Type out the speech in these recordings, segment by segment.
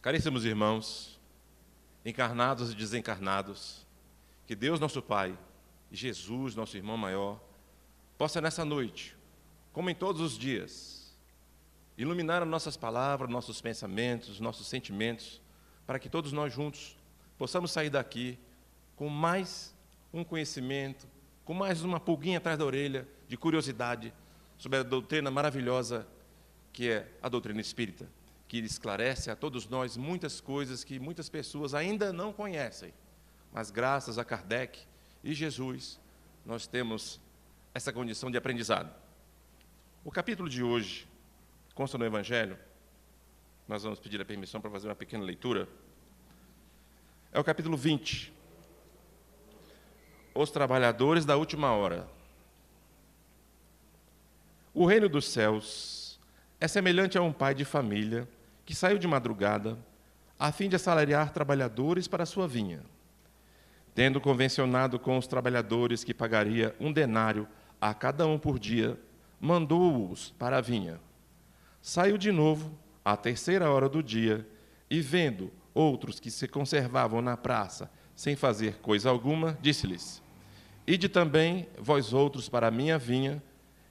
Caríssimos irmãos, encarnados e desencarnados, que Deus nosso Pai e Jesus, nosso irmão maior, possa nessa noite, como em todos os dias, iluminar nossas palavras, nossos pensamentos, nossos sentimentos, para que todos nós juntos possamos sair daqui com mais um conhecimento, com mais uma pulguinha atrás da orelha de curiosidade sobre a doutrina maravilhosa que é a doutrina espírita, que esclarece a todos nós muitas coisas que muitas pessoas ainda não conhecem. Mas graças a Kardec e Jesus, nós temos essa condição de aprendizado. O capítulo de hoje consta no Evangelho, nós vamos pedir a permissão para fazer uma pequena leitura, é o capítulo 20. Os trabalhadores da última hora. O reino dos céus é semelhante a um pai de família que saiu de madrugada a fim de assalariar trabalhadores para a sua vinha. Tendo convencionado com os trabalhadores que pagaria 1 denário a cada um por dia, mandou-os para a vinha. Saiu de novo à 3ª hora do dia e, vendo outros que se conservavam na praça sem fazer coisa alguma, disse-lhes: Ide também vós outros para a minha vinha,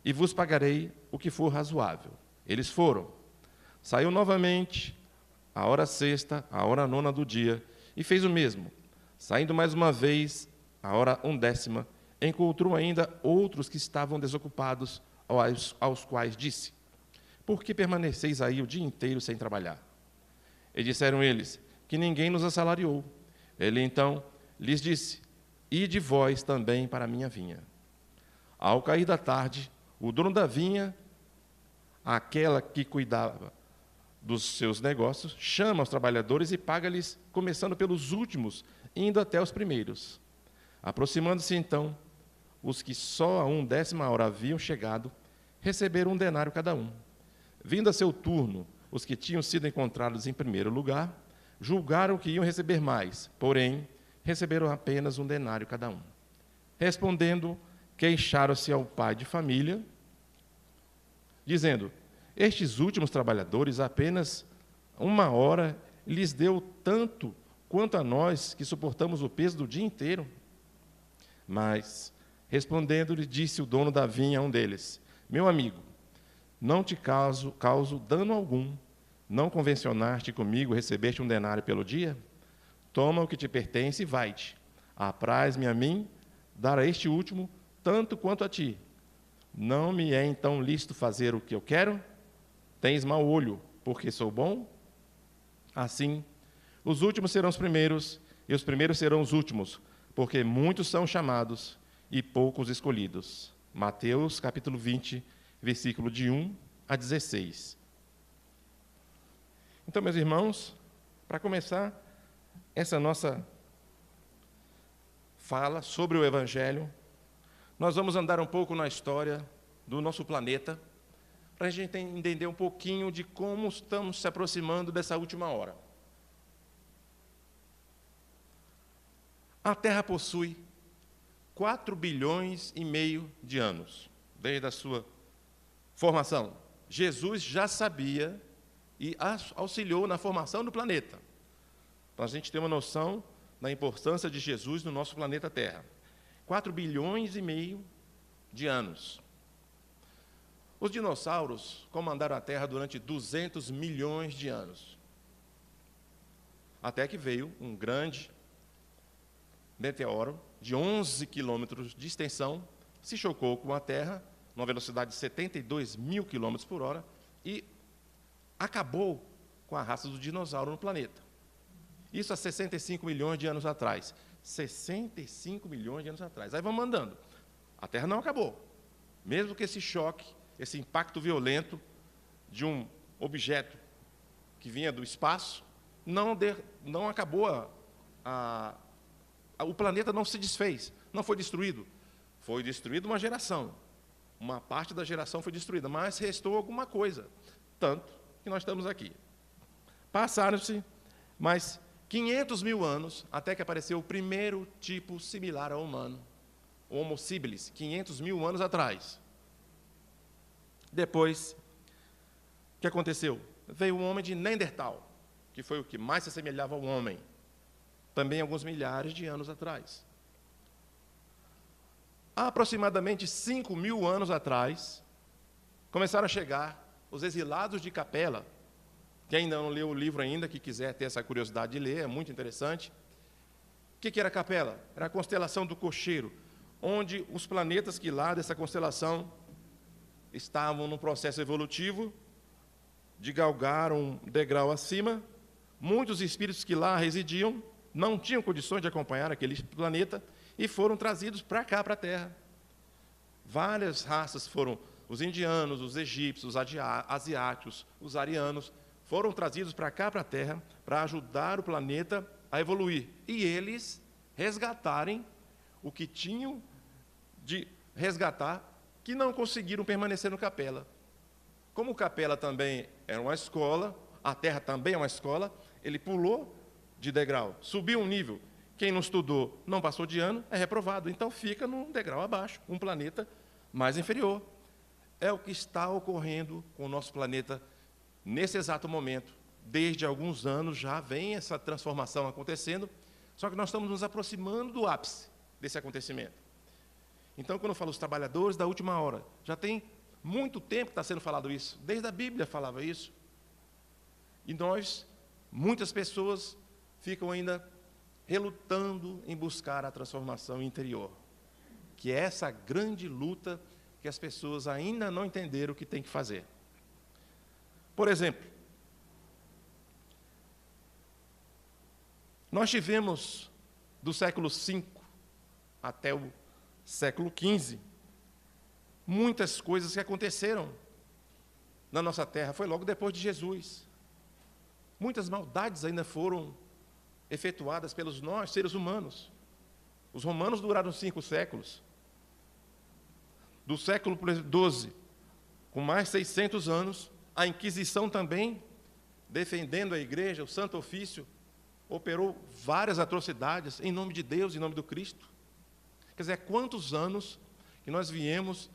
e vos pagarei o que for razoável. Eles foram. Saiu novamente, à hora 6ª, à hora 9ª do dia, e fez o mesmo. Saindo mais uma vez, à hora 1ª, encontrou ainda outros que estavam desocupados, aos quais disse: Por que permaneceis aí o dia inteiro sem trabalhar? E disseram eles que ninguém nos assalariou. Ele então lhes disse: Ide vós também para a minha vinha. Ao cair da tarde, o dono da vinha, aquela que cuidava dos seus negócios, chama os trabalhadores e paga-lhes, começando pelos últimos, indo até os primeiros. Aproximando-se então, os que só a 1/10 hora haviam chegado, receberam 1 denário cada um. Vindo a seu turno, os que tinham sido encontrados em primeiro lugar, julgaram que iam receber mais, porém, receberam apenas 1 denário cada um. Respondendo, queixaram-se ao pai de família, dizendo: Estes últimos trabalhadores, apenas 1 hora lhes deu tanto quanto a nós, que suportamos o peso do dia inteiro. Mas, respondendo-lhe, disse o dono da vinha a um deles: Meu amigo, não te causo dano algum. Não convencionaste comigo, recebeste 1 denário pelo dia? Toma o que te pertence e vai-te. Apraz-me a mim dar a este último tanto quanto a ti. Não me é então lícito fazer o que eu quero? Tens mau olho, porque sou bom? Assim, os últimos serão os primeiros, e os primeiros serão os últimos, porque muitos são chamados e poucos escolhidos. Mateus, capítulo 20, versículo de 1 a 16. Então, meus irmãos, para começar essa nossa fala sobre o Evangelho, nós vamos andar um pouco na história do nosso planeta, para a gente entender um pouquinho de como estamos se aproximando dessa última hora. A Terra possui 4,5 bilhões de anos, desde a sua formação. Jesus já sabia e auxiliou na formação do planeta, para a gente ter uma noção da importância de Jesus no nosso planeta Terra. 4,5 bilhões de anos. Os dinossauros comandaram a Terra durante 200 milhões de anos. Até que veio um grande meteoro de 11 quilômetros de extensão, se chocou com a Terra, numa velocidade de 72 mil quilômetros por hora, e acabou com a raça do dinossauro no planeta. Isso há 65 milhões de anos atrás. 65 milhões de anos atrás. Aí vamos andando. A Terra não acabou. Mesmo que esse choque, esse impacto violento de um objeto que vinha do espaço, não acabou, o planeta não se desfez, não foi destruído. Foi destruída uma geração. Uma parte da geração foi destruída, mas restou alguma coisa. Tanto que nós estamos aqui. Passaram-se mais 500 mil anos até que apareceu o primeiro tipo similar ao humano, o Homo habilis, 500 mil anos atrás. Depois, o que aconteceu? Veio o homem de Neandertal. que foi o que mais se assemelhava ao homem, também alguns milhares de anos atrás. Há aproximadamente 5.000 anos atrás, começaram a chegar os exilados de Capela. Quem ainda não leu o livro ainda, que quiser ter essa curiosidade de ler, é muito interessante. O que era Capela? Era a constelação do Cocheiro, onde os planetas que lá dessa constelação estavam num processo evolutivo de galgar um degrau acima. Muitos espíritos que lá residiam não tinham condições de acompanhar aquele planeta e foram trazidos para cá, para a Terra. Várias raças foram, os indianos, os egípcios, os asiáticos, os arianos, foram trazidos para cá, para a Terra, para ajudar o planeta a evoluir. E eles resgatarem o que tinham de resgatar, que não conseguiram permanecer no Capela. Como o Capela também era uma escola, a Terra também é uma escola, ele pulou de degrau, subiu um nível. Quem não estudou, não passou de ano, é reprovado. Então fica num degrau abaixo, um planeta mais inferior. É o que está ocorrendo com o nosso planeta nesse exato momento. Desde alguns anos já vem essa transformação acontecendo, só que nós estamos nos aproximando do ápice desse acontecimento. Então, quando eu falo os trabalhadores da última hora, já tem muito tempo que está sendo falado isso, desde a Bíblia falava isso. E nós, muitas pessoas, ficam ainda relutando em buscar a transformação interior, que é essa grande luta que as pessoas ainda não entenderam o que tem que fazer. Por exemplo, nós tivemos, do século V até o século XV, muitas coisas que aconteceram na nossa terra, foi logo depois de Jesus. Muitas maldades ainda foram efetuadas pelos nós, seres humanos. Os romanos duraram 5 séculos. Do século XII, com mais 600 anos, a Inquisição também, defendendo a igreja, o Santo Ofício, operou várias atrocidades em nome de Deus, em nome do Cristo. Quer dizer, quantos anos que nós viemos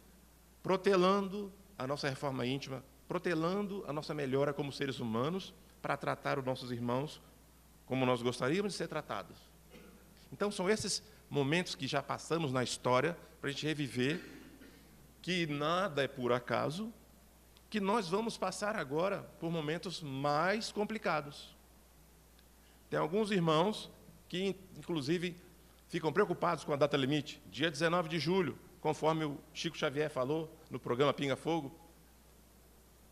protelando a nossa reforma íntima, protelando a nossa melhora como seres humanos, para tratar os nossos irmãos como nós gostaríamos de ser tratados. Então, são esses momentos que já passamos na história, para a gente reviver, que nada é por acaso, que nós vamos passar agora por momentos mais complicados. Tem alguns irmãos que, inclusive, ficam preocupados com a data limite, dia 19 de julho, conforme o Chico Xavier falou no programa Pinga Fogo.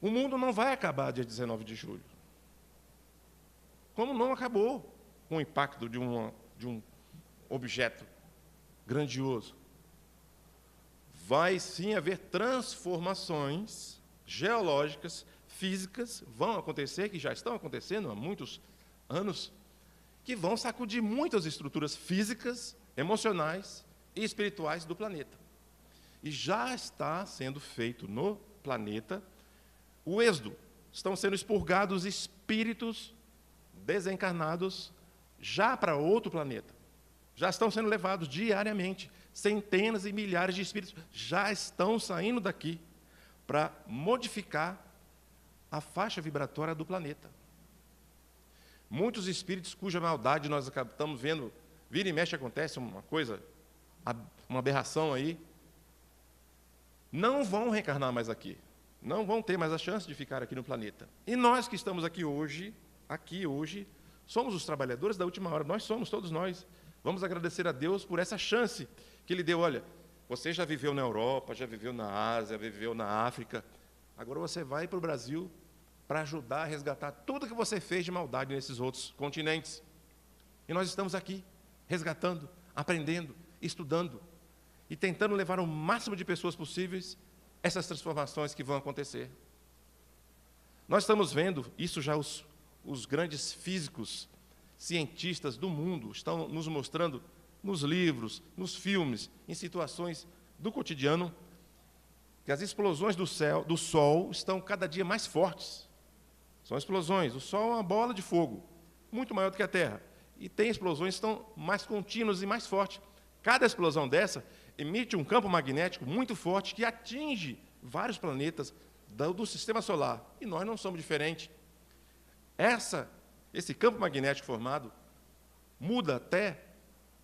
O mundo não vai acabar dia 19 de julho. Como não acabou com o impacto de um objeto grandioso. Vai sim haver transformações geológicas, físicas, vão acontecer, que já estão acontecendo há muitos anos, que vão sacudir muitas estruturas físicas, emocionais e espirituais do planeta. E já está sendo feito no planeta o êxodo. Estão sendo expurgados espíritos desencarnados já para outro planeta. Já estão sendo levados diariamente. Centenas e milhares de espíritos já estão saindo daqui para modificar a faixa vibratória do planeta. Muitos espíritos cuja maldade nós estamos vendo, vira e mexe acontece uma coisa, uma aberração aí, não vão reencarnar mais aqui. Não vão ter mais a chance de ficar aqui no planeta. E nós que estamos aqui hoje, somos os trabalhadores da última hora. Nós somos, todos nós. Vamos agradecer a Deus por essa chance que Ele deu. Olha, você já viveu na Europa, já viveu na Ásia, viveu na África. Agora você vai para o Brasil para ajudar a resgatar tudo que você fez de maldade nesses outros continentes. E nós estamos aqui, resgatando, aprendendo, estudando e tentando levar o máximo de pessoas possíveis essas transformações que vão acontecer. Nós estamos vendo, isso já os grandes físicos, cientistas do mundo estão nos mostrando nos livros, nos filmes, em situações do cotidiano, que as explosões do Sol estão cada dia mais fortes. São explosões. O Sol é uma bola de fogo, muito maior do que a Terra. E tem explosões que estão mais contínuas e mais fortes. Cada explosão dessa emite um campo magnético muito forte que atinge vários planetas do sistema solar. E nós não somos diferentes. Essa esse campo magnético formado muda até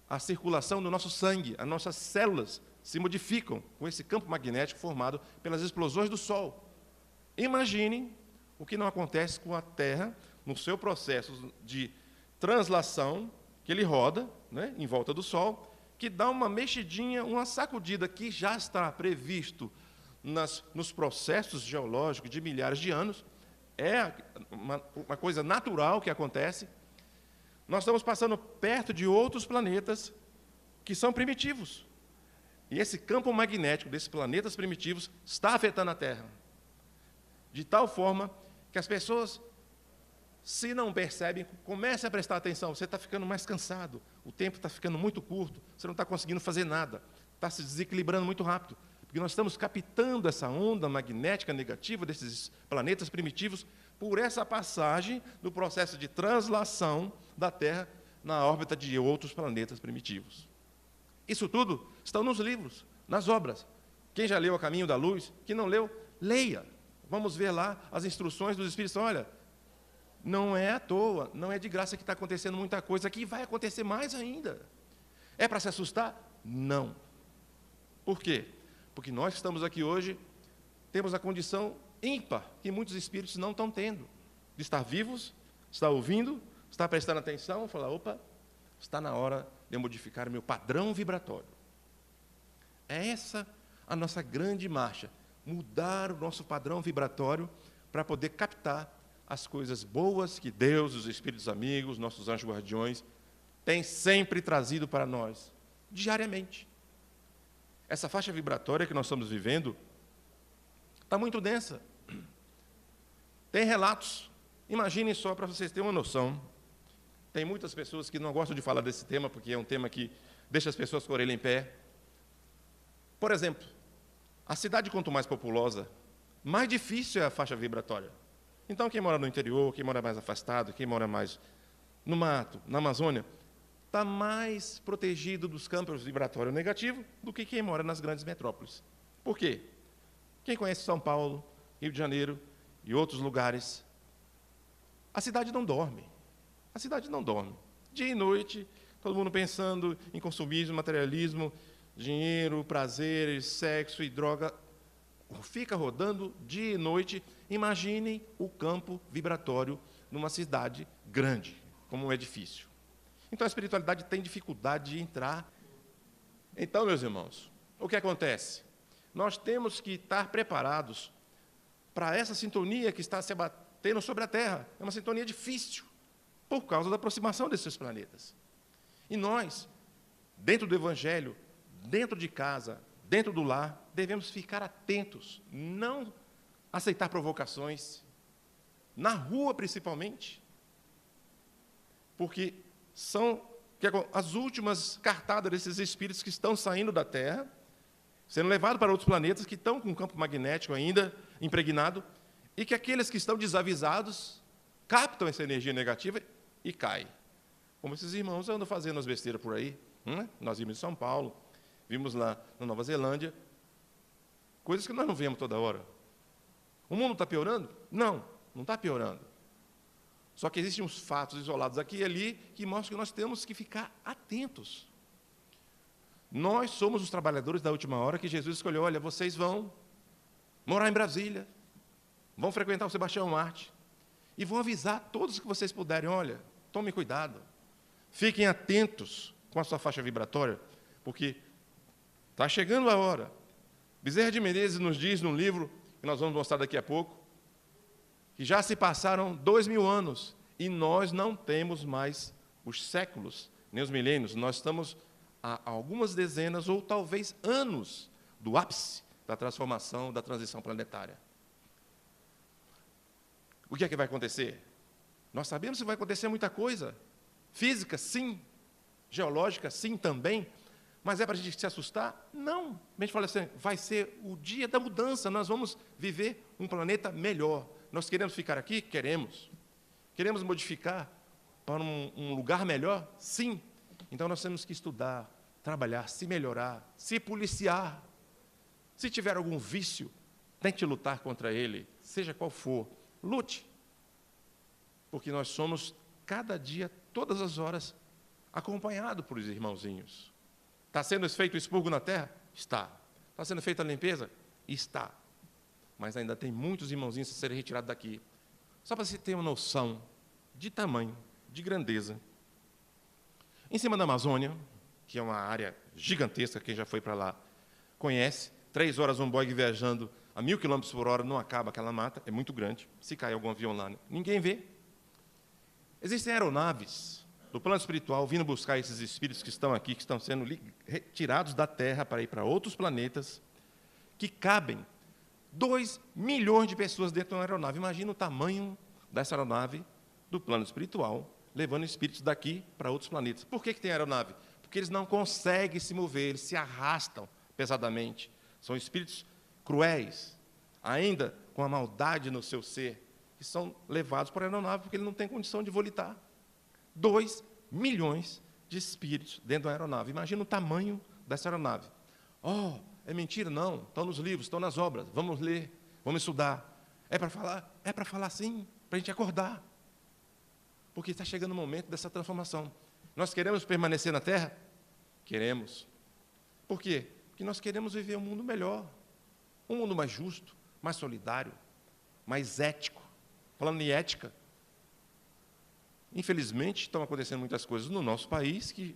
a circulação do nosso sangue, as nossas células se modificam com esse campo magnético formado pelas explosões do Sol. Imaginem o que não acontece com a Terra no seu processo de translação, que ele roda, né, em volta do Sol, que dá uma mexidinha, uma sacudida que já está previsto nos processos geológicos de milhares de anos. É uma coisa natural que acontece. Nós estamos passando perto de outros planetas que são primitivos. E esse campo magnético desses planetas primitivos está afetando a Terra. De tal forma que as pessoas, se não percebem, comecem a prestar atenção. Você está ficando mais cansado, o tempo está ficando muito curto, você não está conseguindo fazer nada, está se desequilibrando muito rápido. Porque nós estamos captando essa onda magnética negativa desses planetas primitivos por essa passagem do processo de translação da Terra na órbita de outros planetas primitivos. Isso tudo está nos livros, nas obras. Quem já leu A Caminho da Luz, quem não leu, leia. Vamos ver lá as instruções dos Espíritos. Olha, não é à toa, não é de graça que está acontecendo muita coisa aqui, vai acontecer mais ainda. É para se assustar? Não. Por quê? Porque nós que estamos aqui hoje temos a condição ímpar que muitos espíritos não estão tendo, de estar vivos, estar ouvindo, estar prestando atenção, falar, opa, está na hora de eu modificar o meu padrão vibratório. É essa a nossa grande marcha, mudar o nosso padrão vibratório para poder captar as coisas boas que Deus, os espíritos amigos, nossos anjos guardiões, têm sempre trazido para nós, diariamente. Essa faixa vibratória que nós estamos vivendo está muito densa. Tem relatos. Imaginem só, para vocês terem uma noção. Tem muitas pessoas que não gostam de falar desse tema, porque é um tema que deixa as pessoas com a orelha em pé. Por exemplo, a cidade, quanto mais populosa, mais difícil é a faixa vibratória. Então, quem mora no interior, quem mora mais afastado, quem mora mais no mato, na Amazônia, está mais protegido dos campos vibratórios negativos do que quem mora nas grandes metrópoles. Por quê? Quem conhece São Paulo, Rio de Janeiro e outros lugares, a cidade não dorme. A cidade não dorme. Dia e noite, todo mundo pensando em consumismo, materialismo, dinheiro, prazeres, sexo e droga. Fica rodando dia e noite. Imaginem o campo vibratório numa cidade grande, como um edifício. Então, a espiritualidade tem dificuldade de entrar. Então, meus irmãos, o que acontece? Nós temos que estar preparados para essa sintonia que está se abatendo sobre a Terra. É uma sintonia difícil, por causa da aproximação desses planetas. E nós, dentro do Evangelho, dentro de casa, dentro do lar, devemos ficar atentos, não aceitar provocações, na rua principalmente, porque são as últimas cartadas desses espíritos que estão saindo da Terra, sendo levados para outros planetas que estão com um campo magnético ainda impregnado, e que aqueles que estão desavisados captam essa energia negativa e caem. Como esses irmãos andam fazendo as besteiras por aí. Nós vimos em São Paulo, vimos lá na Nova Zelândia, coisas que nós não vemos toda hora. O mundo está piorando? Não, não está piorando. Só que existem uns fatos isolados aqui e ali que mostram que nós temos que ficar atentos. Nós somos os trabalhadores da última hora que Jesus escolheu. Olha, vocês vão morar em Brasília, vão frequentar o Sebastião Marte e vão avisar todos que vocês puderem. Olha, tomem cuidado, fiquem atentos com a sua faixa vibratória, porque está chegando a hora. Bezerra de Menezes nos diz num livro, que nós vamos mostrar daqui a pouco, que já se passaram 2000 anos e nós não temos mais os séculos, nem os milênios. Nós estamos a algumas dezenas ou talvez anos do ápice da transformação, da transição planetária. O que é que vai acontecer? Nós sabemos que vai acontecer muita coisa. Física, sim. Geológica, sim, também. Mas é para a gente se assustar? Não. A gente fala assim, vai ser o dia da mudança, nós vamos viver um planeta melhor. Nós queremos ficar aqui? Queremos. Queremos modificar para um lugar melhor? Sim. Então, nós temos que estudar, trabalhar, se melhorar, se policiar. Se tiver algum vício, tente lutar contra ele, seja qual for. Lute. Porque nós somos cada dia, todas as horas, acompanhado por os irmãozinhos. Está sendo feito o expurgo na terra? Está. Está sendo feita a limpeza? Está. Mas ainda tem muitos irmãozinhos a serem retirados daqui. Só para você ter uma noção de tamanho, de grandeza. Em cima da Amazônia, que é uma área gigantesca, quem já foi para lá conhece, 3 horas um bogue viajando a 1.000 km/h, não acaba aquela mata, é muito grande. Se cair algum avião lá, ninguém vê. Existem aeronaves do plano espiritual vindo buscar esses espíritos que estão aqui, que estão sendo retirados da Terra para ir para outros planetas, que cabem 2 milhões de pessoas dentro de uma aeronave. Imagina o tamanho dessa aeronave do plano espiritual, levando espíritos daqui para outros planetas. Por que tem aeronave? Porque eles não conseguem se mover, eles se arrastam pesadamente. São espíritos cruéis, ainda com a maldade no seu ser, que são levados para a aeronave porque ele não tem condição de volitar. 2 milhões de espíritos dentro da aeronave. Imagina o tamanho dessa aeronave. Oh, é mentira? Não. Estão nos livros, estão nas obras. Vamos ler, vamos estudar. É para falar? É para falar sim, para a gente acordar. Porque está chegando o momento dessa transformação. Nós queremos permanecer na Terra? Queremos. Por quê? Porque nós queremos viver um mundo melhor, um mundo mais justo, mais solidário, mais ético. Falando em ética, infelizmente, estão acontecendo muitas coisas no nosso país que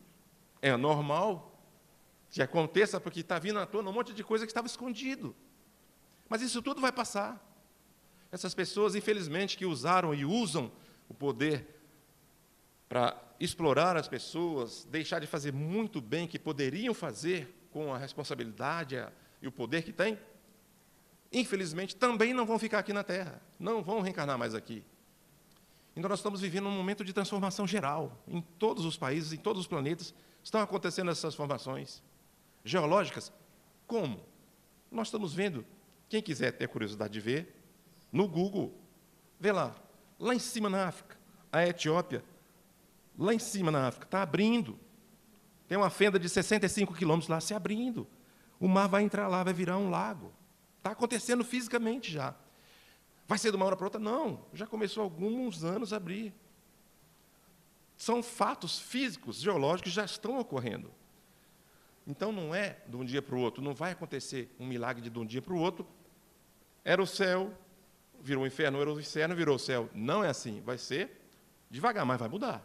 é normal que aconteça, porque está vindo à tona um monte de coisa que estava escondido. Mas isso tudo vai passar. Essas pessoas, infelizmente, que usaram e usam o poder para explorar as pessoas, deixar de fazer muito bem que poderiam fazer com a responsabilidade e o poder que têm, infelizmente, também não vão ficar aqui na Terra, não vão reencarnar mais aqui. Então, nós estamos vivendo um momento de transformação geral. Em todos os países, em todos os planetas, estão acontecendo essas transformações geológicas. Como? Nós estamos vendo, quem quiser ter curiosidade de ver, no Google, vê lá em cima na África, a Etiópia, lá em cima na África, está abrindo. Tem uma fenda de 65 quilômetros lá se abrindo. O mar vai entrar lá, vai virar um lago. Está acontecendo fisicamente já. Vai ser de uma hora para outra? Não, já começou há alguns anos a abrir. São fatos físicos, geológicos, que já estão ocorrendo. Então, não é de um dia para o outro, não vai acontecer um milagre de um dia para o outro. Era o céu, virou o inferno, era o inferno, virou o céu. Não é assim, vai ser devagar, mas vai mudar.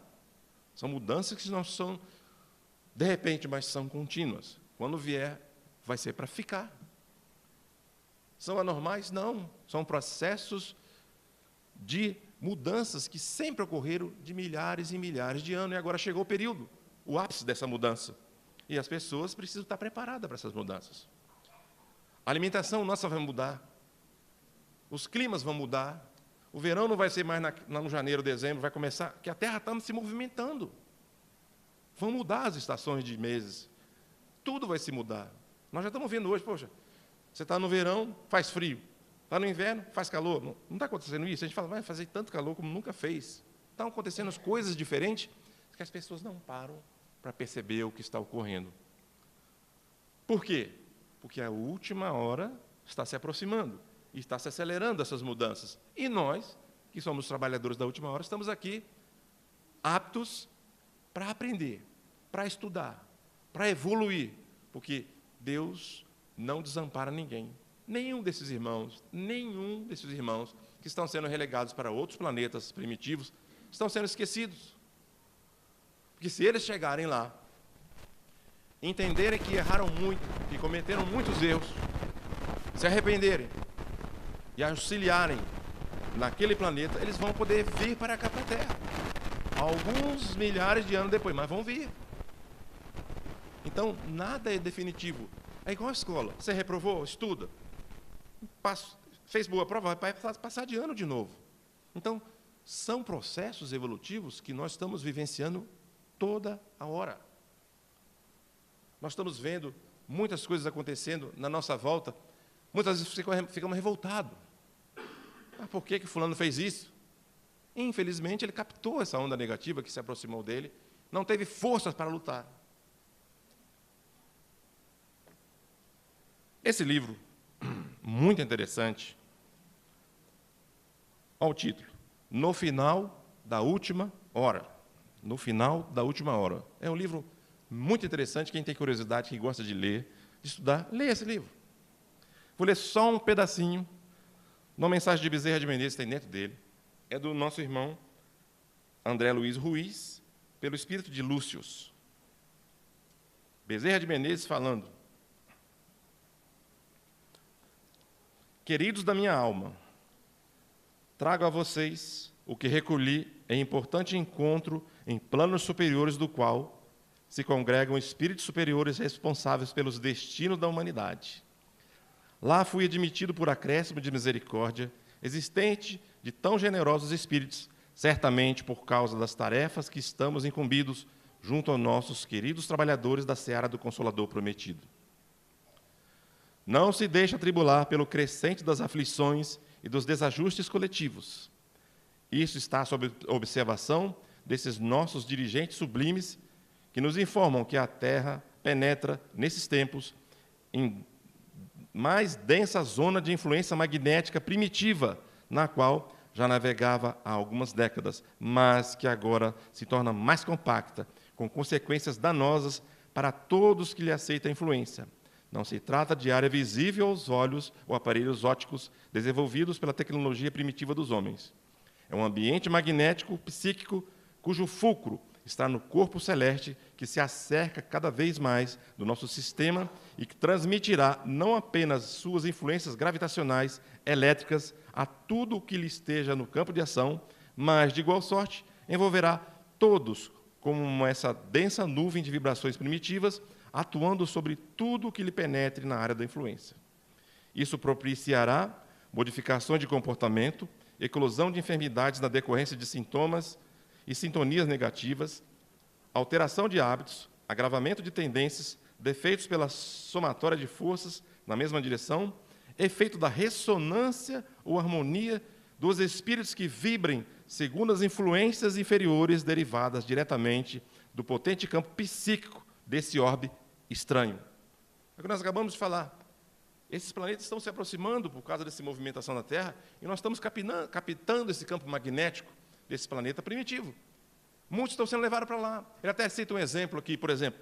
São mudanças que não são de repente, mas são contínuas. Quando vier, vai ser para ficar. São anormais? Não. São processos de mudanças que sempre ocorreram de milhares e milhares de anos. E agora chegou o período, o ápice dessa mudança. E as pessoas precisam estar preparadas para essas mudanças. A alimentação nossa vai mudar. Os climas vão mudar. O verão não vai ser mais no janeiro, dezembro, vai começar, que a Terra está se movimentando. Vão mudar as estações de meses. Tudo vai se mudar. Nós já estamos vendo hoje, poxa, você está no verão, faz frio. Está no inverno, faz calor. Não está acontecendo isso? A gente fala, vai fazer tanto calor como nunca fez. Estão acontecendo as coisas diferentes que as pessoas não param para perceber o que está ocorrendo. Por quê? Porque a última hora está se aproximando e está se acelerando essas mudanças. E nós, que somos trabalhadores da última hora, estamos aqui aptos para aprender, para estudar, para evoluir, porque Deus não desampara ninguém. Nenhum desses irmãos que estão sendo relegados para outros planetas primitivos estão sendo esquecidos. Porque se eles chegarem lá, entenderem que erraram muito, que cometeram muitos erros, se arrependerem e auxiliarem naquele planeta, eles vão poder vir para cá, para a Terra. Alguns milhares de anos depois, mas vão vir. Então, nada é definitivo. É igual a escola. Você reprovou, estuda. Fez boa prova, vai passar de ano de novo. Então, são processos evolutivos que nós estamos vivenciando toda a hora. Nós estamos vendo muitas coisas acontecendo na nossa volta. Muitas vezes ficamos revoltados. Por que fulano fez isso? Infelizmente, ele captou essa onda negativa que se aproximou dele, não teve forças para lutar. Esse livro, muito interessante, olha o título, No Final da última hora. No final da última hora. É um livro muito interessante. Quem tem curiosidade, quem gosta de ler, de estudar, leia esse livro. Vou ler só um pedacinho. Uma mensagem de Bezerra de Menezes tem dentro dele. É do nosso irmão André Luiz Ruiz, pelo espírito de Lúcius. Bezerra de Menezes falando: queridos da minha alma, trago a vocês o que recolhi em importante encontro em planos superiores do qual se congregam espíritos superiores responsáveis pelos destinos da humanidade. Lá fui admitido por acréscimo de misericórdia existente de tão generosos espíritos, certamente por causa das tarefas que estamos incumbidos junto aos nossos queridos trabalhadores da seara do Consolador prometido. Não se deixe atribular pelo crescente das aflições e dos desajustes coletivos. Isso está sob observação desses nossos dirigentes sublimes que nos informam que a Terra penetra, nesses tempos, em mais densa zona de influência magnética primitiva, na qual já navegava há algumas décadas, mas que agora se torna mais compacta, com consequências danosas para todos que lhe aceitam a influência. Não se trata de área visível aos olhos ou aparelhos ópticos desenvolvidos pela tecnologia primitiva dos homens. É um ambiente magnético psíquico cujo fulcro está no corpo celeste que se acerca cada vez mais do nosso sistema e que transmitirá não apenas suas influências gravitacionais, elétricas, a tudo o que lhe esteja no campo de ação, mas, de igual sorte, envolverá todos como essa densa nuvem de vibrações primitivas, atuando sobre tudo o que lhe penetre na área da influência. Isso propiciará modificações de comportamento, eclosão de enfermidades na decorrência de sintomas e sintonias negativas, alteração de hábitos, agravamento de tendências, defeitos pela somatória de forças na mesma direção, efeito da ressonância ou harmonia dos espíritos que vibrem segundo as influências inferiores derivadas diretamente do potente campo psíquico desse orbe estranho. É o que nós acabamos de falar. Esses planetas estão se aproximando por causa dessa movimentação da Terra e nós estamos captando esse campo magnético desse planeta primitivo. Muitos estão sendo levados para lá. Ele até cita um exemplo aqui, por exemplo.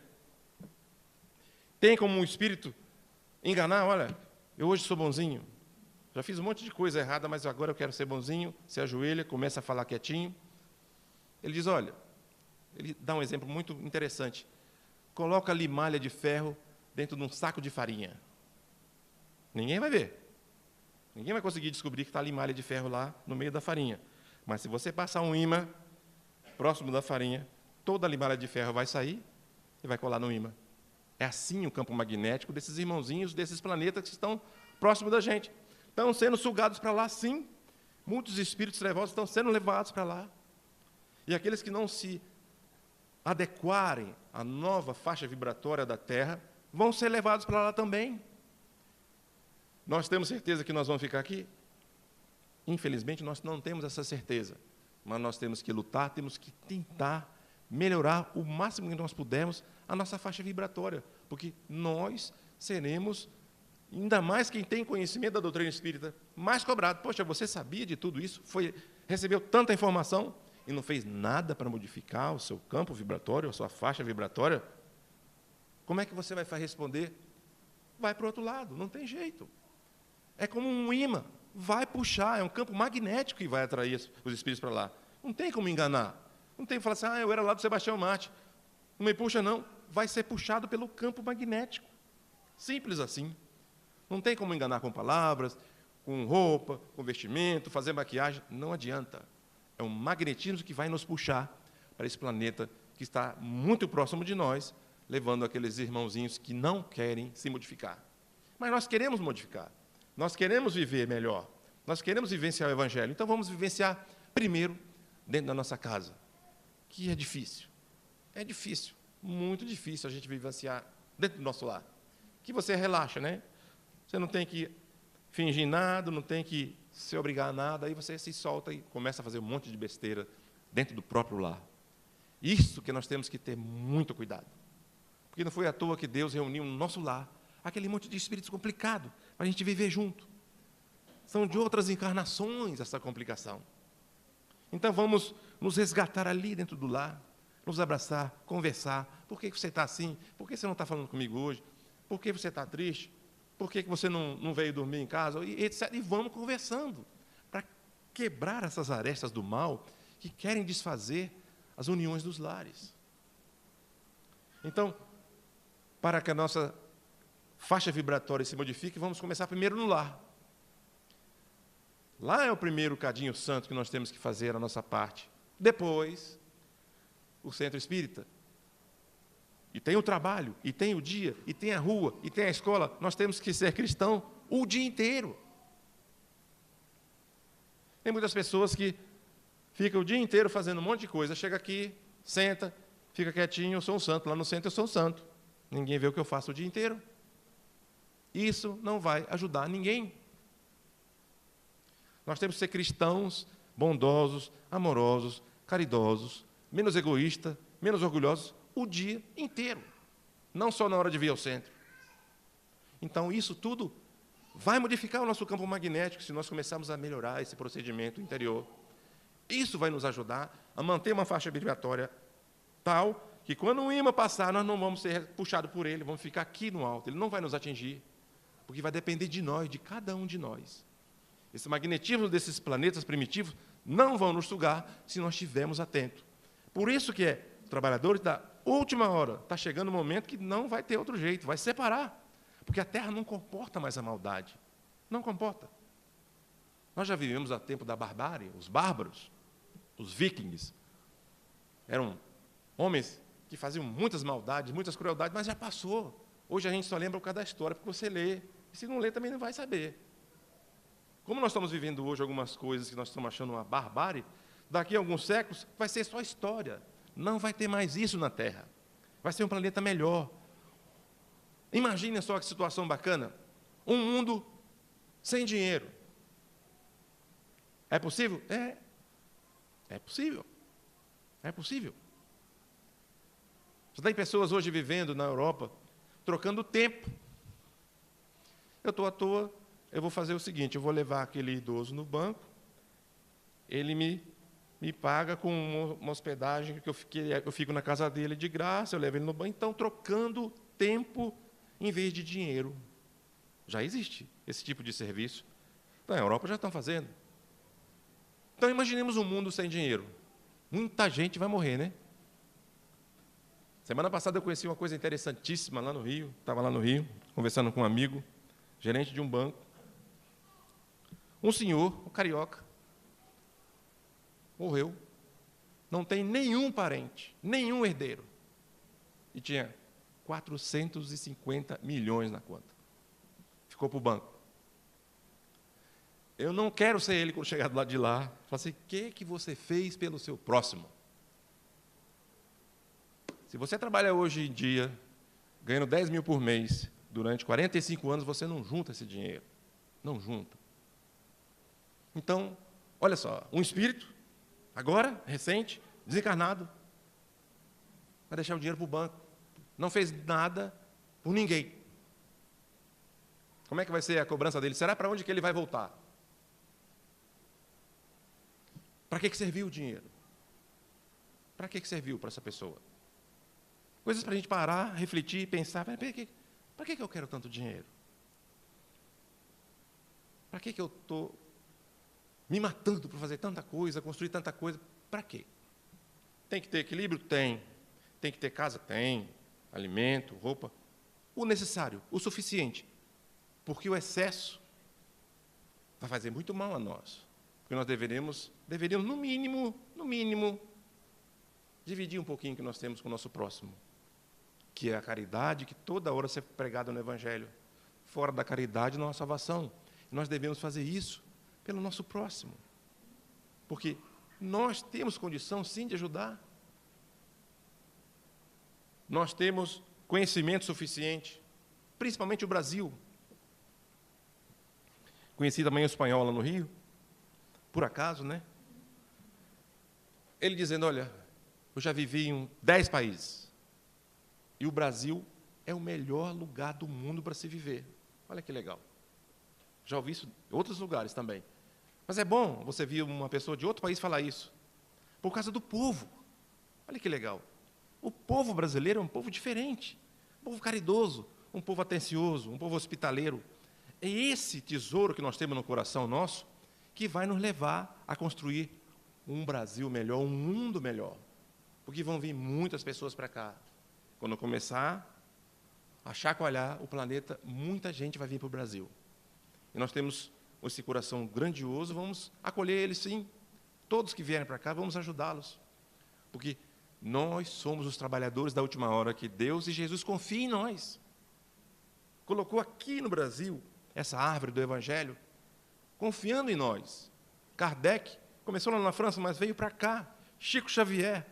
Tem como um espírito enganar, olha, eu hoje sou bonzinho, já fiz um monte de coisa errada, mas agora eu quero ser bonzinho, se ajoelha, começa a falar quietinho. Ele diz, olha, ele dá um exemplo muito interessante. Coloca ali malha de ferro dentro de um saco de farinha. Ninguém vai ver. Ninguém vai conseguir descobrir que está ali malha de ferro lá no meio da farinha. Mas se você passar um ímã próximo da farinha, toda a malha de ferro vai sair e vai colar no ímã. É assim o campo magnético desses irmãozinhos, desses planetas que estão próximos da gente. Estão sendo sugados para lá, sim. Muitos espíritos trevosos estão sendo levados para lá. E aqueles que não se adequarem à nova faixa vibratória da Terra vão ser levados para lá também. Nós temos certeza que nós vamos ficar aqui? Infelizmente, nós não temos essa certeza. Mas nós temos que lutar, temos que tentar melhorar o máximo que nós pudermos a nossa faixa vibratória, porque nós seremos, ainda mais quem tem conhecimento da doutrina espírita, mais cobrado. Poxa, você sabia de tudo isso? Recebeu tanta informação e não fez nada para modificar o seu campo vibratório, a sua faixa vibratória? Como é que você vai responder? Vai para o outro lado, não tem jeito. É como um imã, vai puxar, é um campo magnético que vai atrair os espíritos para lá. Não tem como enganar. Não tem que falar assim, eu era lá do Sebastião Marte. Não me puxa, não. Vai ser puxado pelo campo magnético. Simples assim. Não tem como enganar com palavras, com roupa, com vestimento, fazer maquiagem. Não adianta. É um magnetismo que vai nos puxar para esse planeta que está muito próximo de nós, levando aqueles irmãozinhos que não querem se modificar. Mas nós queremos modificar. Nós queremos viver melhor. Nós queremos vivenciar o Evangelho. Então, vamos vivenciar primeiro dentro da nossa casa, que é difícil. É difícil, muito difícil a gente vivenciar dentro do nosso lar. Que você relaxa, né? Você não tem que fingir nada, não tem que se obrigar a nada, aí você se solta e começa a fazer um monte de besteira dentro do próprio lar. Isso que nós temos que ter muito cuidado. Porque não foi à toa que Deus reuniu no nosso lar aquele monte de espíritos complicados para a gente viver junto. São de outras encarnações essa complicação. Então, vamos nos resgatar ali dentro do lar, nos abraçar, conversar. Por que você está assim? Por que você não está falando comigo hoje? Por que você está triste? Por que você não veio dormir em casa? E etc. E vamos conversando para quebrar essas arestas do mal que querem desfazer as uniões dos lares. Então, para que a nossa faixa vibratória se modifique, vamos começar primeiro no lar. Lá é o primeiro cadinho santo que nós temos que fazer a nossa parte. Depois, o centro espírita. E tem o trabalho, e tem o dia, e tem a rua, e tem a escola. Nós temos que ser cristão o dia inteiro. Tem muitas pessoas que ficam o dia inteiro fazendo um monte de coisa. Chega aqui, senta, fica quietinho, eu sou um santo. Lá no centro eu sou um santo. Ninguém vê o que eu faço o dia inteiro. Isso não vai ajudar ninguém. Nós temos que ser cristãos bondosos, amorosos, caridosos, menos egoístas, menos orgulhosos, o dia inteiro. Não só na hora de vir ao centro. Então, isso tudo vai modificar o nosso campo magnético se nós começarmos a melhorar esse procedimento interior. Isso vai nos ajudar a manter uma faixa vibratória tal que, quando o ímã passar, nós não vamos ser puxados por ele, vamos ficar aqui no alto. Ele não vai nos atingir, porque vai depender de nós, de cada um de nós. Esse magnetismo desses planetas primitivos não vão nos sugar se nós estivermos atentos. Por isso que trabalhadores da última hora, está chegando o momento que não vai ter outro jeito, vai separar. Porque a Terra não comporta mais a maldade. Não comporta. Nós já vivemos há tempo da barbárie, os bárbaros, os vikings. Eram homens que faziam muitas maldades, muitas crueldades, mas já passou. Hoje a gente só lembra por causa da história, porque você lê. E se não lê, também não vai saber. Como nós estamos vivendo hoje algumas coisas que nós estamos achando uma barbárie, daqui a alguns séculos vai ser só história. Não vai ter mais isso na Terra. Vai ser um planeta melhor. Imagine só que situação bacana. Um mundo sem dinheiro. É possível? É possível. É possível. Você tem pessoas hoje vivendo na Europa, trocando tempo. Eu estou à toa, eu vou fazer o seguinte, eu vou levar aquele idoso no banco, ele me paga com uma hospedagem que eu fico na casa dele de graça, eu levo ele no banco. Então, trocando tempo em vez de dinheiro. Já existe esse tipo de serviço. Então, na Europa já estão fazendo. Então, imaginemos um mundo sem dinheiro. Muita gente vai morrer, né? Semana passada eu conheci uma coisa interessantíssima lá no Rio. Estava lá no Rio, conversando com um amigo, gerente de um banco. Um senhor, um carioca, morreu. Não tem nenhum parente, nenhum herdeiro. E tinha 450 milhões na conta. Ficou para o banco. Eu não quero ser ele quando chegar do lado de lá. Falar assim, o que você fez pelo seu próximo? Se você trabalha hoje em dia, ganhando 10 mil por mês, durante 45 anos, você não junta esse dinheiro. Não junta. Então, olha só, um espírito, agora, recente, desencarnado, vai deixar o dinheiro para o banco. Não fez nada por ninguém. Como é que vai ser a cobrança dele? Será para onde que ele vai voltar? Para que serviu o dinheiro? Para que serviu para essa pessoa? Coisas para a gente parar, refletir, pensar, para que eu quero tanto dinheiro? Para que eu estou me matando para fazer tanta coisa, construir tanta coisa? Para quê? Tem que ter equilíbrio? Tem. Tem que ter casa? Tem. Alimento, roupa. O necessário, o suficiente. Porque o excesso vai fazer muito mal a nós. Porque nós deveríamos no mínimo, dividir um pouquinho que nós temos com o nosso próximo. Que é a caridade, que toda hora ser pregada no Evangelho. Fora da caridade não há salvação. Nós devemos fazer isso pelo nosso próximo. Porque nós temos condição, sim, de ajudar. Nós temos conhecimento suficiente, principalmente o Brasil. Conheci também o espanhol lá no Rio, por acaso, né? Ele dizendo, olha, eu já vivi em 10 países, e o Brasil é o melhor lugar do mundo para se viver. Olha que legal. Já ouvi isso em outros lugares também. Mas é bom você ver uma pessoa de outro país falar isso. por causa do povo. Olha que legal. O povo brasileiro é um povo diferente, um povo caridoso, um povo atencioso, um povo hospitaleiro. É esse tesouro que nós temos no coração nosso que vai nos levar a construir um Brasil melhor, um mundo melhor. Porque vão vir muitas pessoas para cá. Quando começar a chacoalhar o planeta, muita gente vai vir para o Brasil. E nós temos esse coração grandioso, vamos acolher eles sim. Todos que vierem para cá, vamos ajudá-los. Porque nós somos os trabalhadores da última hora que Deus e Jesus confiam em nós. Colocou aqui no Brasil essa árvore do Evangelho, confiando em nós. Kardec começou lá na França, mas veio para cá. Chico Xavier,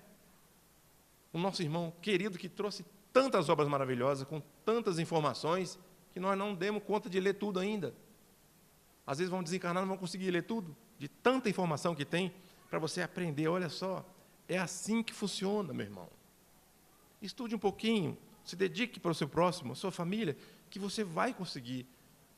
o nosso irmão querido que trouxe tantas obras maravilhosas, com tantas informações, que nós não demos conta de ler tudo ainda. Às vezes vamos desencarnar, não vamos conseguir ler tudo, de tanta informação que tem, para você aprender. Olha só, é assim que funciona, meu irmão. Estude um pouquinho, se dedique para o seu próximo, a sua família, que você vai conseguir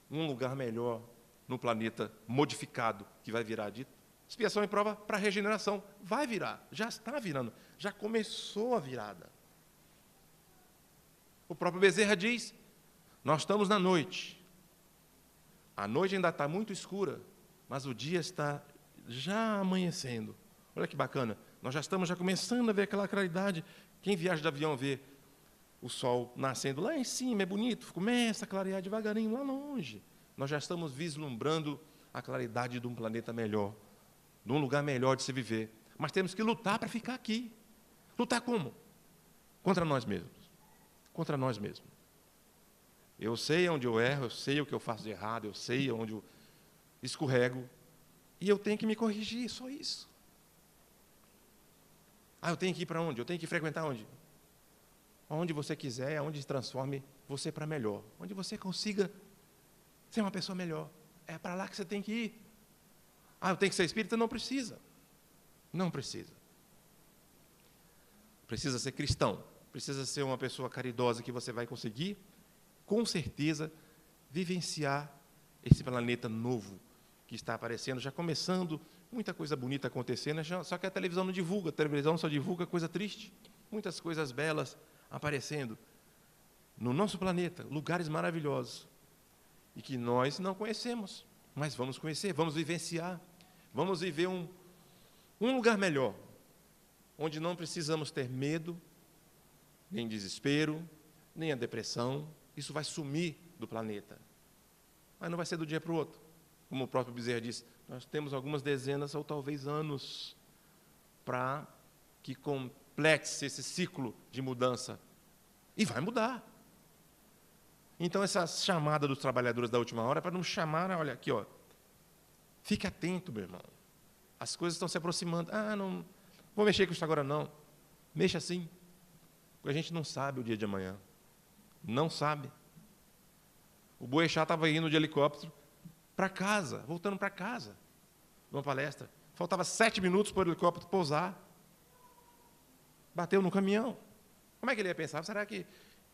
um lugar melhor no planeta modificado, que vai virar de expiação e prova para a regeneração. Vai virar, já está virando, já começou a virada. O próprio Bezerra diz, nós estamos na noite. A noite ainda está muito escura, mas o dia está já amanhecendo. Olha que bacana, nós já estamos começando a ver aquela claridade. Quem viaja de avião vê o sol nascendo lá em cima, é bonito, começa a clarear devagarinho lá longe. Nós já estamos vislumbrando a claridade de um planeta melhor, de um lugar melhor de se viver. Mas temos que lutar para ficar aqui. Lutar como? Contra nós mesmos. Contra nós mesmos. Eu sei onde eu erro, eu sei o que eu faço de errado, eu sei onde eu escorrego, e eu tenho que me corrigir, só isso. Eu tenho que ir para onde? Eu tenho que frequentar onde? Onde você quiser, onde se transforme você para melhor. Onde você consiga ser uma pessoa melhor. É para lá que você tem que ir. Eu tenho que ser espírita? Não precisa. Não precisa. Precisa ser cristão. Precisa ser uma pessoa caridosa que você vai conseguir, com certeza, vivenciar esse planeta novo que está aparecendo, já começando, muita coisa bonita acontecendo, só que a televisão não divulga, a televisão só divulga coisa triste, muitas coisas belas aparecendo no nosso planeta, lugares maravilhosos, e que nós não conhecemos, mas vamos conhecer, vamos vivenciar, vamos viver um lugar melhor, onde não precisamos ter medo, nem desespero, nem a depressão. Isso vai sumir do planeta. Mas não vai ser do dia para o outro. Como o próprio Bezerra disse, nós temos algumas dezenas ou talvez anos para que complete-se esse ciclo de mudança. E vai mudar. Então, essa chamada dos trabalhadores da última hora é para nos chamar, olha aqui, fique atento, meu irmão. As coisas estão se aproximando. Não vou mexer com isso agora, não. Mexa sim. Porque a gente não sabe o dia de amanhã. Não sabe. O Boechat estava indo de helicóptero para casa, voltando para casa, numa palestra. Faltava 7 minutos para o helicóptero pousar. Bateu no caminhão. Como é que ele ia pensar? Será que eu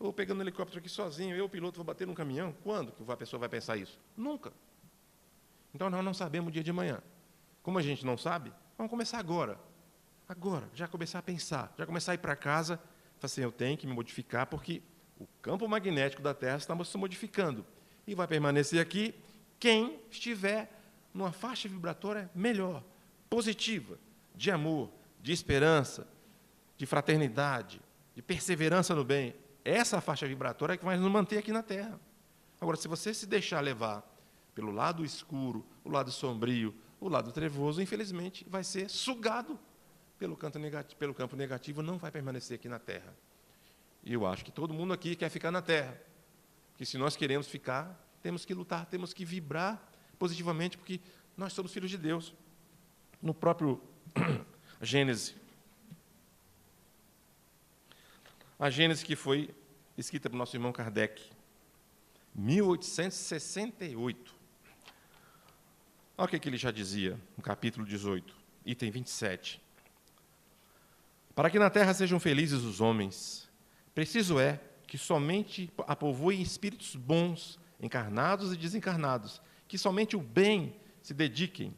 vou pegando o helicóptero aqui sozinho, eu, o piloto, vou bater no caminhão? Quando que a pessoa vai pensar isso? Nunca. Então, nós não sabemos o dia de amanhã. Como a gente não sabe, vamos começar agora. Agora, já começar a pensar, já começar a ir para casa. Assim, eu tenho que me modificar, porque o campo magnético da Terra está se modificando. E vai permanecer aqui quem estiver numa faixa vibratória melhor, positiva, de amor, de esperança, de fraternidade, de perseverança no bem. Essa faixa vibratória é que vai nos manter aqui na Terra. Agora, se você se deixar levar pelo lado escuro, o lado sombrio, o lado trevoso, infelizmente, vai ser sugado pelo campo negativo, não vai permanecer aqui na Terra. E eu acho que todo mundo aqui quer ficar na Terra. Que se nós queremos ficar, temos que lutar, temos que vibrar positivamente, porque nós somos filhos de Deus. No próprio Gênesis. A Gênesis que foi escrita pelo nosso irmão Kardec, 1868. Olha o que ele já dizia, no capítulo 18, item 27. Para que na terra sejam felizes os homens, preciso é que somente a povoem espíritos bons, encarnados e desencarnados, que somente o bem se dediquem.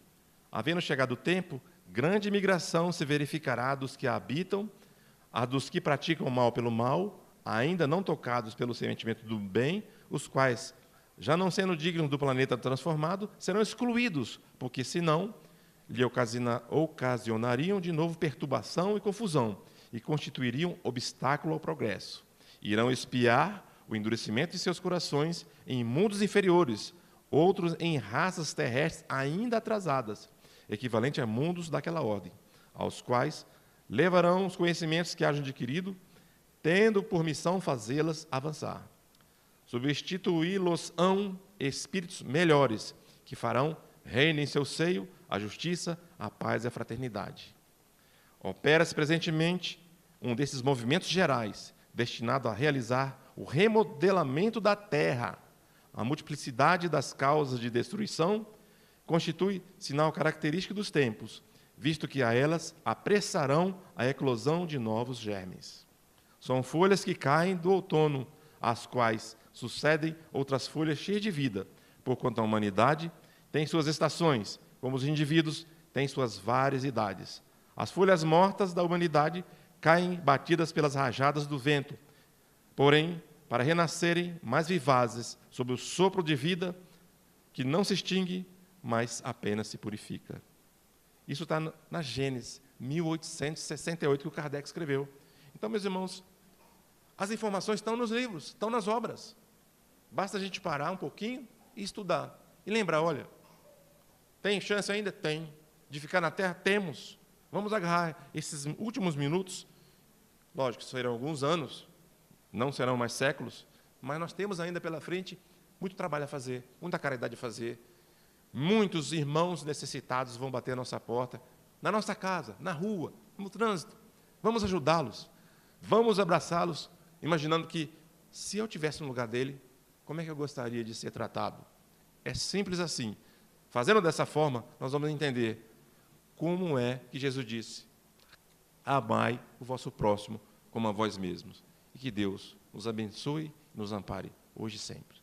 Havendo chegado o tempo, grande migração se verificará dos que a habitam, a dos que praticam o mal pelo mal, ainda não tocados pelo sentimento do bem, os quais, já não sendo dignos do planeta transformado, serão excluídos, porque senão lhe ocasionariam de novo perturbação e confusão, e constituiriam obstáculo ao progresso. Irão espiar o endurecimento de seus corações em mundos inferiores, outros em raças terrestres ainda atrasadas, equivalente a mundos daquela ordem, aos quais levarão os conhecimentos que hajam adquirido, tendo por missão fazê-las avançar. Substituí-los-ão espíritos melhores, que farão reina em seu seio a justiça, a paz e a fraternidade. Opera-se presentemente um desses movimentos gerais, destinado a realizar o remodelamento da Terra. A multiplicidade das causas de destruição constitui sinal característico dos tempos, visto que a elas apressarão a eclosão de novos germes. São folhas que caem do outono, às quais sucedem outras folhas cheias de vida, porquanto a humanidade tem suas estações, como os indivíduos têm suas várias idades. As folhas mortas da humanidade caem batidas pelas rajadas do vento, porém, para renascerem mais vivazes sob o sopro de vida que não se extingue, mas apenas se purifica. Isso está na Gênesis 1868, que o Kardec escreveu. Então, meus irmãos, as informações estão nos livros, estão nas obras. Basta a gente parar um pouquinho e estudar. E lembrar, olha, tem chance ainda? Tem. De ficar na Terra? Temos. Vamos agarrar esses últimos minutos. Lógico, serão alguns anos, não serão mais séculos, mas nós temos ainda pela frente muito trabalho a fazer, muita caridade a fazer. Muitos irmãos necessitados vão bater a nossa porta, na nossa casa, na rua, no trânsito. Vamos ajudá-los, vamos abraçá-los, imaginando que, se eu estivesse no lugar dele, como é que eu gostaria de ser tratado? É simples assim. Fazendo dessa forma, nós vamos entender como é que Jesus disse: amai o vosso próximo como a vós mesmos. E que Deus nos abençoe e nos ampare hoje e sempre.